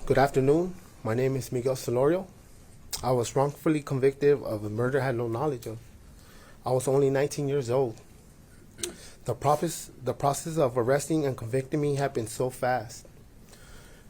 Good afternoon. My name is Miguel Solorio. I was wrongfully convicted of a murder I had no knowledge of. I was only 19 years old. The process of arresting and convicting me happened so fast.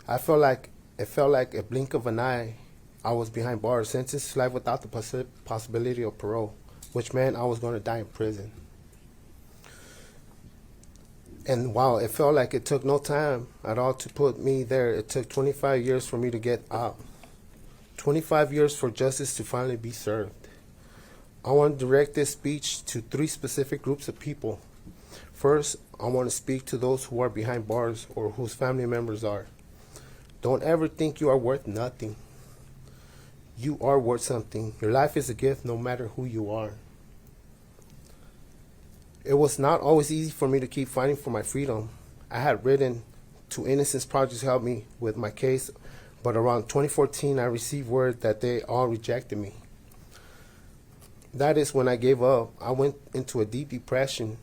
It felt like a blink of an eye. I was behind bars, sentenced to life without the possibility of parole, which meant I was going to die in prison. And while it felt like it took no time at all to put me there, it took 25 years for me to get out. 25 years for justice to finally be served. I want to direct this speech to three specific groups of people. First, I want to speak to those who are behind bars or whose family members are. Don't ever think you are worth nothing. You are worth something. Your life is a gift no matter who you are. It was not always easy for me to keep fighting for my freedom. I had written to Innocence Project to help me with my case, but around 2014 I received word that they all rejected me. That is when I gave up. I went into a deep depression.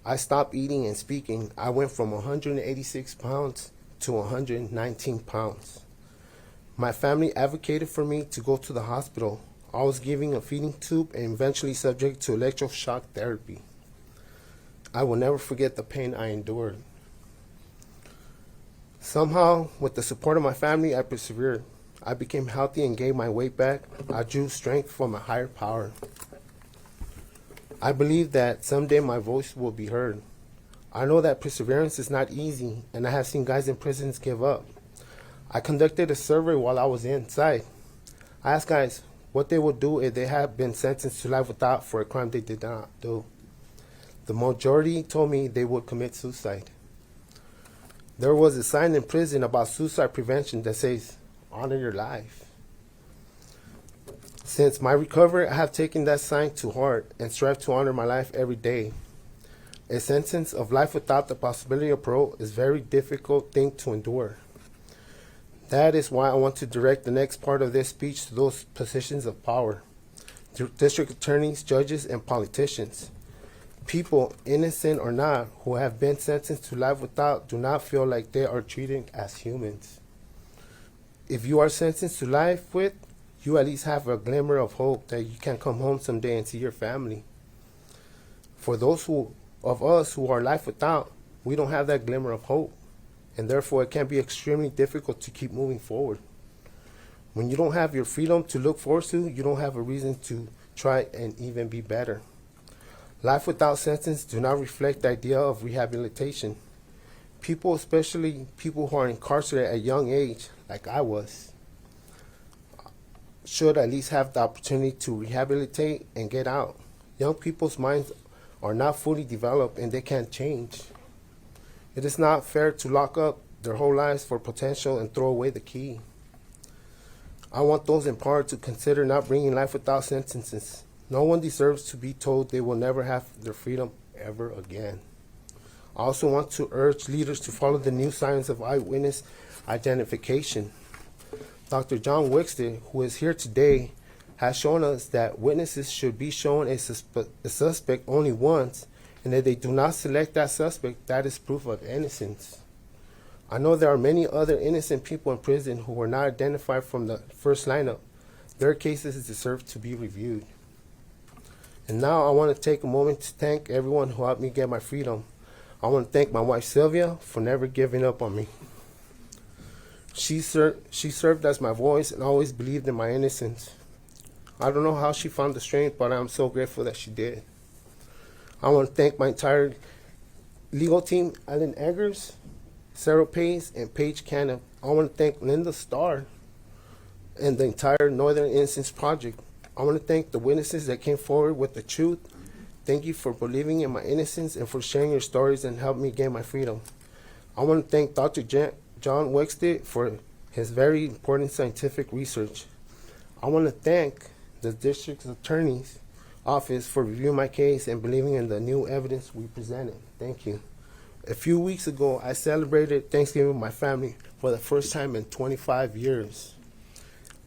I stopped eating and speaking. I went from 186 pounds to 119 pounds. My family advocated for me to go to the hospital. I was given a feeding tube and eventually subject to electroshock therapy. I will never forget the pain I endured. Somehow, with the support of my family, I persevered. I became healthy and gained my weight back. I drew strength from a higher power. I believe that someday my voice will be heard. I know that perseverance is not easy, and I have seen guys in prisons give up. I conducted a survey while I was inside. I asked guys what they would do if they had been sentenced to life without for a crime they did not do. The majority told me they would commit suicide. There was a sign in prison about suicide prevention that says, "Honor your life." Since my recovery, I have taken that sign to heart and strive to honor my life every day. A sentence of life without the possibility of parole is a very difficult thing to endure. That is why I want to direct the next part of this speech to those positions of power, district attorneys, judges, and politicians. People, innocent or not, who have been sentenced to life without do not feel like they are treated as humans. If you are sentenced to life with, you at least have a glimmer of hope that you can come home someday and see your family. For those of us who are life without, we don't have that glimmer of hope, and therefore it can be extremely difficult to keep moving forward. When you don't have your freedom to look forward to, you don't have a reason to try and even be better. Life without sentence do not reflect the idea of rehabilitation. People, especially people who are incarcerated at a young age, like I was, should at least have the opportunity to rehabilitate and get out. Young people's minds are not fully developed and they can't change. It is not fair to lock up their whole lives for potential and throw away the key. I want those in power to consider not bringing life without sentences. No one deserves to be told they will never have their freedom ever again. I also want to urge leaders to follow the new science of eyewitness identification. Dr. John Wixter, who is here today, has shown us that witnesses should be shown a suspect only once, and if they do not select that suspect, that is proof of innocence. I know there are many other innocent people in prison who were not identified from the first lineup. Their cases deserve to be reviewed. And now I want to take a moment to thank everyone who helped me get my freedom. I want to thank my wife Sylvia for never giving up on me. She served as my voice and always believed in my innocence. I don't know how she found the strength, but I'm so grateful that she did. I want to thank my entire legal team, Alan Eggers, Sarah Pace, and Paige Cannon. I want to thank Linda Starr and the entire Northern Innocence Project. I want to thank the witnesses that came forward with the truth. Thank you for believing in my innocence and for sharing your stories and helping me gain my freedom. I want to thank Dr. John Wixter for his very important scientific research. I want to thank the district attorney's office for reviewing my case and believing in the new evidence we presented. Thank you. A few weeks ago, I celebrated Thanksgiving with my family for the first time in 25 years.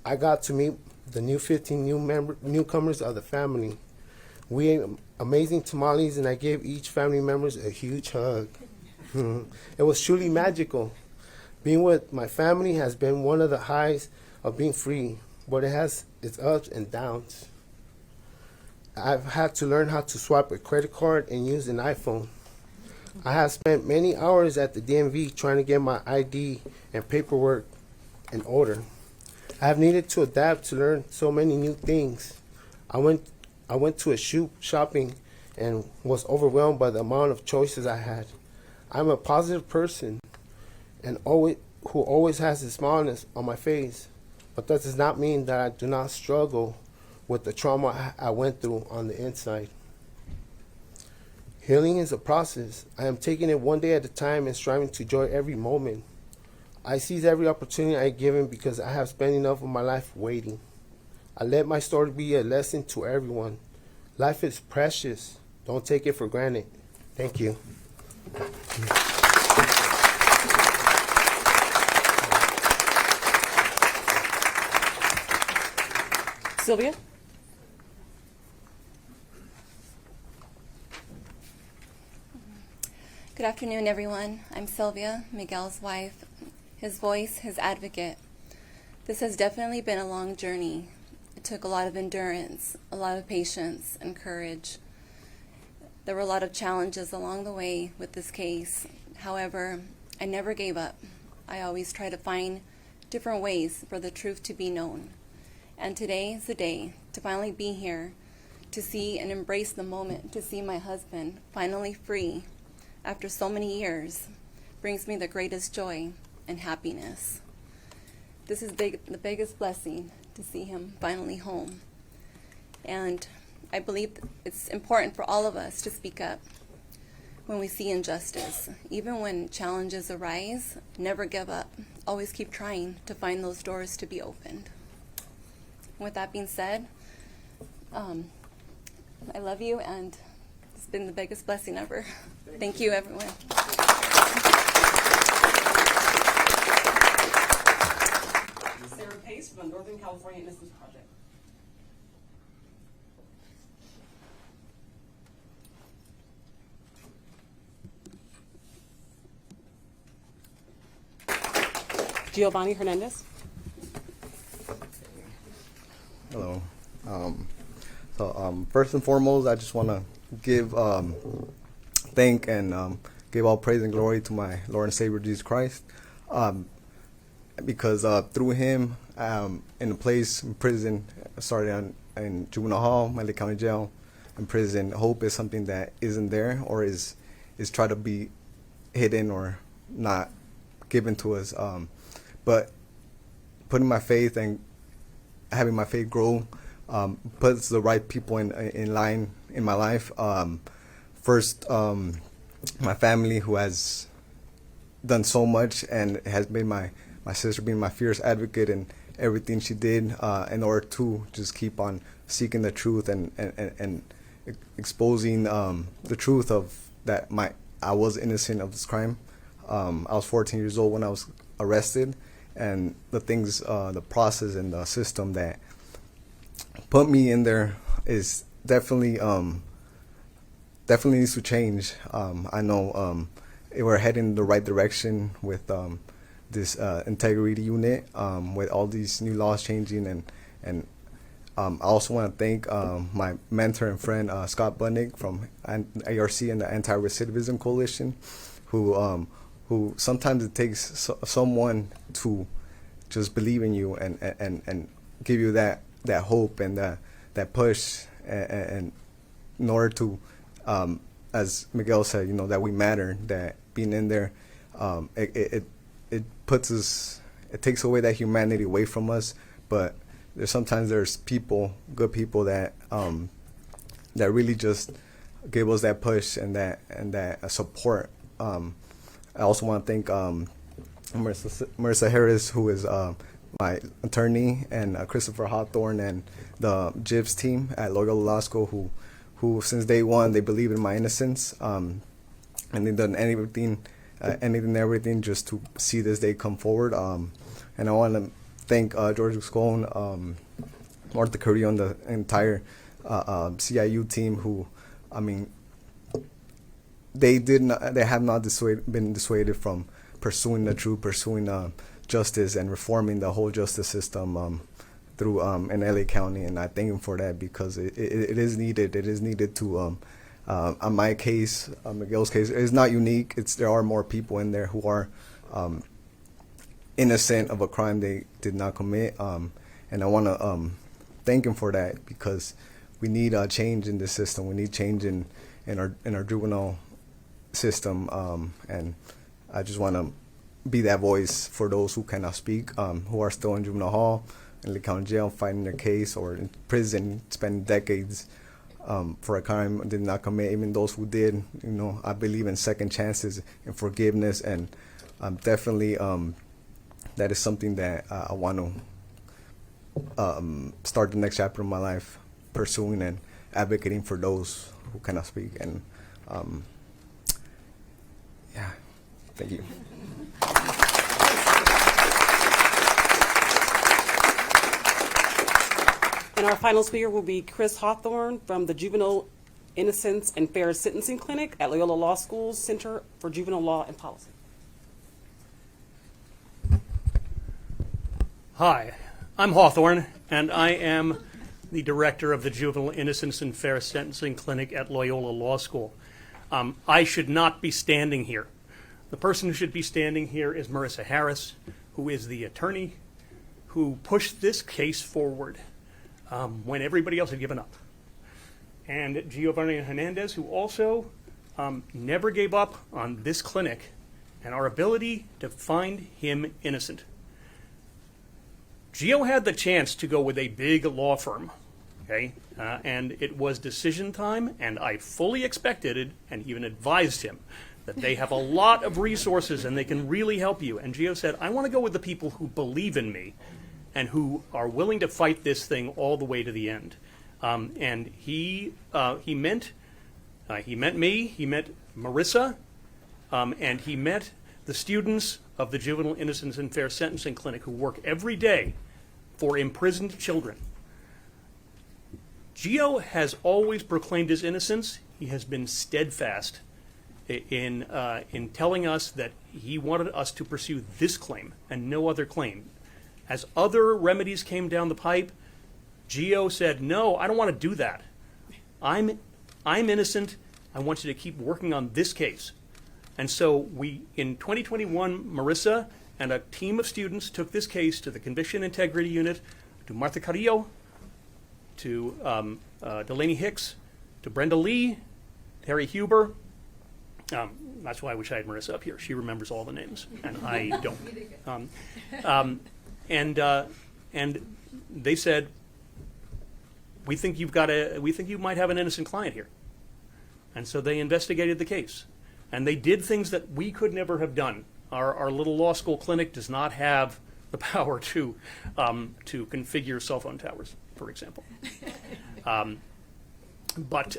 I got to meet the new 15 newcomers of the family. We ate amazing tamales, and I gave each family members a huge hug. It was truly magical. Being with my family has been one of the highs of being free, but it has its ups and downs. I've had to learn how to swipe a credit card and use an iPhone. I have spent many hours at the DMV trying to get my ID and paperwork in order. I have needed to adapt to learn so many new things. I went to a shoe shopping and was overwhelmed by the amount of choices I had. I'm a positive person and who always has a smile on my face, but that does not mean that I do not struggle with the trauma I went through on the inside. Healing is a process. I am taking it one day at a time and striving to enjoy every moment. I seize every opportunity I am given because I have spent enough of my life waiting. I let my story be a lesson to everyone. Life is precious. Don't take it for granted. Thank you. Sylvia? Good afternoon, everyone. I'm Sylvia, Miguel's wife, his voice, his advocate. This has definitely been a long journey. It took a lot of endurance, a lot of patience and courage. There were a lot of challenges along the way with this case. However, I never gave up. I always try to find different ways for the truth to be known. And today is the day to finally be here, to see and embrace the moment, to see my husband finally free after so many years, brings me the greatest joy and happiness. This is the biggest blessing, to see him finally home. And I believe it's important for all of us to speak up when we see injustice. Even when challenges arise, never give up. Always keep trying to find those doors to be opened. With that being said, I love you, and it's been the biggest blessing ever. Thank you, everyone. Sarah Pace from the Northern California Innocence Project. Giovanni Hernandez. Hello. First and foremost, I just want to give thank and give all praise and glory to my Lord and Savior Jesus Christ, because through Him, in a place in prison, started in juvenile hall, Medley County Jail, in prison, hope is something that isn't there or is tried to be hidden or not given to us. But putting my faith and having my faith grow puts the right people in line in my life. First, my family, who has done so much and has been my sister being my fierce advocate in everything she did in order to just keep on seeking the truth and exposing the truth of that I was innocent of this crime. I was 14 years old when I was arrested, and the things, the process and the system that put me in there is definitely needs to change. I know we're heading in the right direction with this integrity unit, with all these new laws changing, and I also want to thank my mentor and friend Scott Bunnick from ARC and the Anti-Recidivism Coalition, who sometimes it takes someone to just believe in you and give you that hope and that push, and in order to, as Miguel said, that we matter, that being in there, it puts us, it takes away that humanity away from us. But there's people, good people that really just give us that push and that support. I also want to thank Marissa Harris, who is my attorney, and Christopher Hawthorne and the JIPS team at Loyola Law School, who since day one they believe in my innocence, and they've done anything and everything just to see this day come forward. And I want to thank George Scone, Martha Carrillo, and the entire CIU team, who, I mean, they have not been dissuaded from pursuing the truth, pursuing justice, and reforming the whole justice system through in LA County. And I thank him for that, because it is needed. It is needed to. On my case, Miguel's case, it's not unique. There are more people in there who are innocent of a crime they did not commit, and I want to thank him for that, because we need a change in the system. We need change in our juvenile system, and I just want to be that voice for those who cannot speak, who are still in juvenile hall, in the county jail, fighting their case, or in prison, spending decades for a crime they did not commit. Even those who did, I believe in second chances and forgiveness, and definitely that is something that I want to start the next chapter of my life, pursuing and advocating for those who cannot speak. And yeah, thank you. And our final speaker will be Chris Hawthorne from the Juvenile Innocence and Fair Sentencing Clinic at Loyola Law School's Center for Juvenile Law and Policy. Hi, I'm Hawthorne, and I am the director of the Juvenile Innocence and Fair Sentencing Clinic at Loyola Law School. I should not be standing here. The person who should be standing here is Marissa Harris, who is the attorney who pushed this case forward when everybody else had given up. And Giovanni Hernandez, who also never gave up on this clinic and our ability to find him innocent. Gio had the chance to go with a big law firm, okay, and it was decision time, and I fully expected it and even advised him that they have a lot of resources and they can really help you. And Gio said, I want to go with the people who believe in me and who are willing to fight this thing all the way to the end. And he met me, he met Marissa, and he met the students of the Juvenile Innocence and Fair Sentencing Clinic who work every day for imprisoned children. Gio has always proclaimed his innocence. He has been steadfast in telling us that he wanted us to pursue this claim and no other claim. As other remedies came down the pipe, Gio said, no, I don't want to do that. I'm innocent. I want you to keep working on this case. And so in 2021, Marissa and a team of students took this case to the Conviction Integrity Unit, to Martha Carrillo, to Delaney Hicks, to Brenda Lee, Terry Huber. That's why I wish I had Marissa up here. She remembers all the names, and I don't. And they said, we think you might have an innocent client here. And so they investigated the case. And they did things that we could never have done. Our little law school clinic does not have the power to configure cell phone towers, for example. But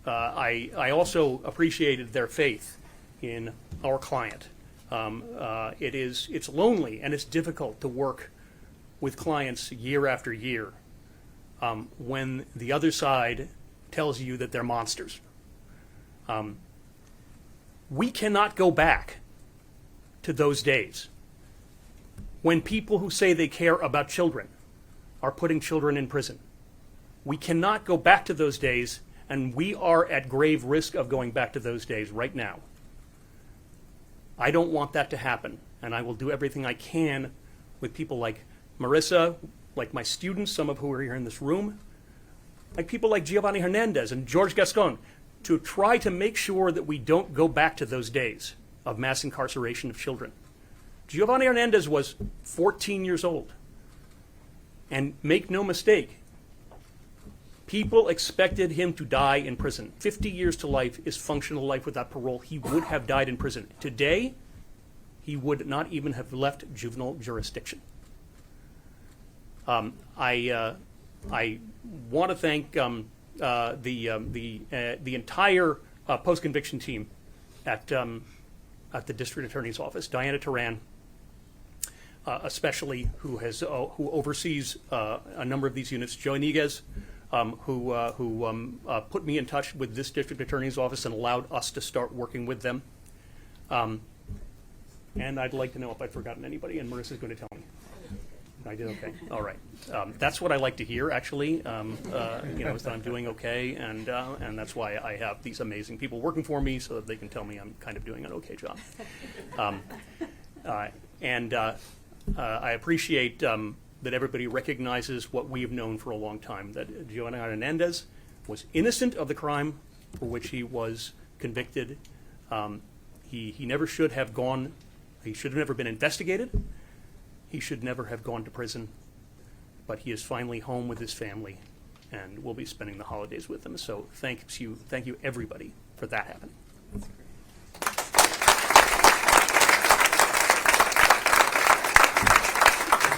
I also appreciated their faith in our client. It's lonely and it's difficult to work with clients year after year when the other side tells you that they're monsters. We cannot go back to those days when people who say they care about children are putting children in prison. We cannot go back to those days, and we are at grave risk of going back to those days right now. I don't want that to happen, and I will do everything I can with people like Marissa, like my students, some of who are here in this room, like people like Giovanni Hernandez and George Gascon, to try to make sure that we don't go back to those days of mass incarceration of children. Giovanni Hernandez was 14 years old. And make no mistake, people expected him to die in prison. 50 years to life is functional life without parole. He would have died in prison. Today, he would not even have left juvenile jurisdiction. I want to thank the entire post-conviction team at the district attorney's office. Diana Turan, especially, who oversees a number of these units. Joe Niguez, who put me in touch with this district attorney's office and allowed us to start working with them. And I'd like to know if I've forgotten anybody, and Marissa's going to tell me. I did okay. All right. That's what I like to hear, actually. Is that I'm doing okay, and that's why I have these amazing people working for me, so that they can tell me I'm kind of doing an okay job. I appreciate that everybody recognizes what we have known for a long time, that Giovanni Hernandez was innocent of the crime for which he was convicted. He never should have gone. He should have never been investigated. He should never have gone to prison, but he is finally home with his family, and we'll be spending the holidays with them. So thank you everybody for that happening.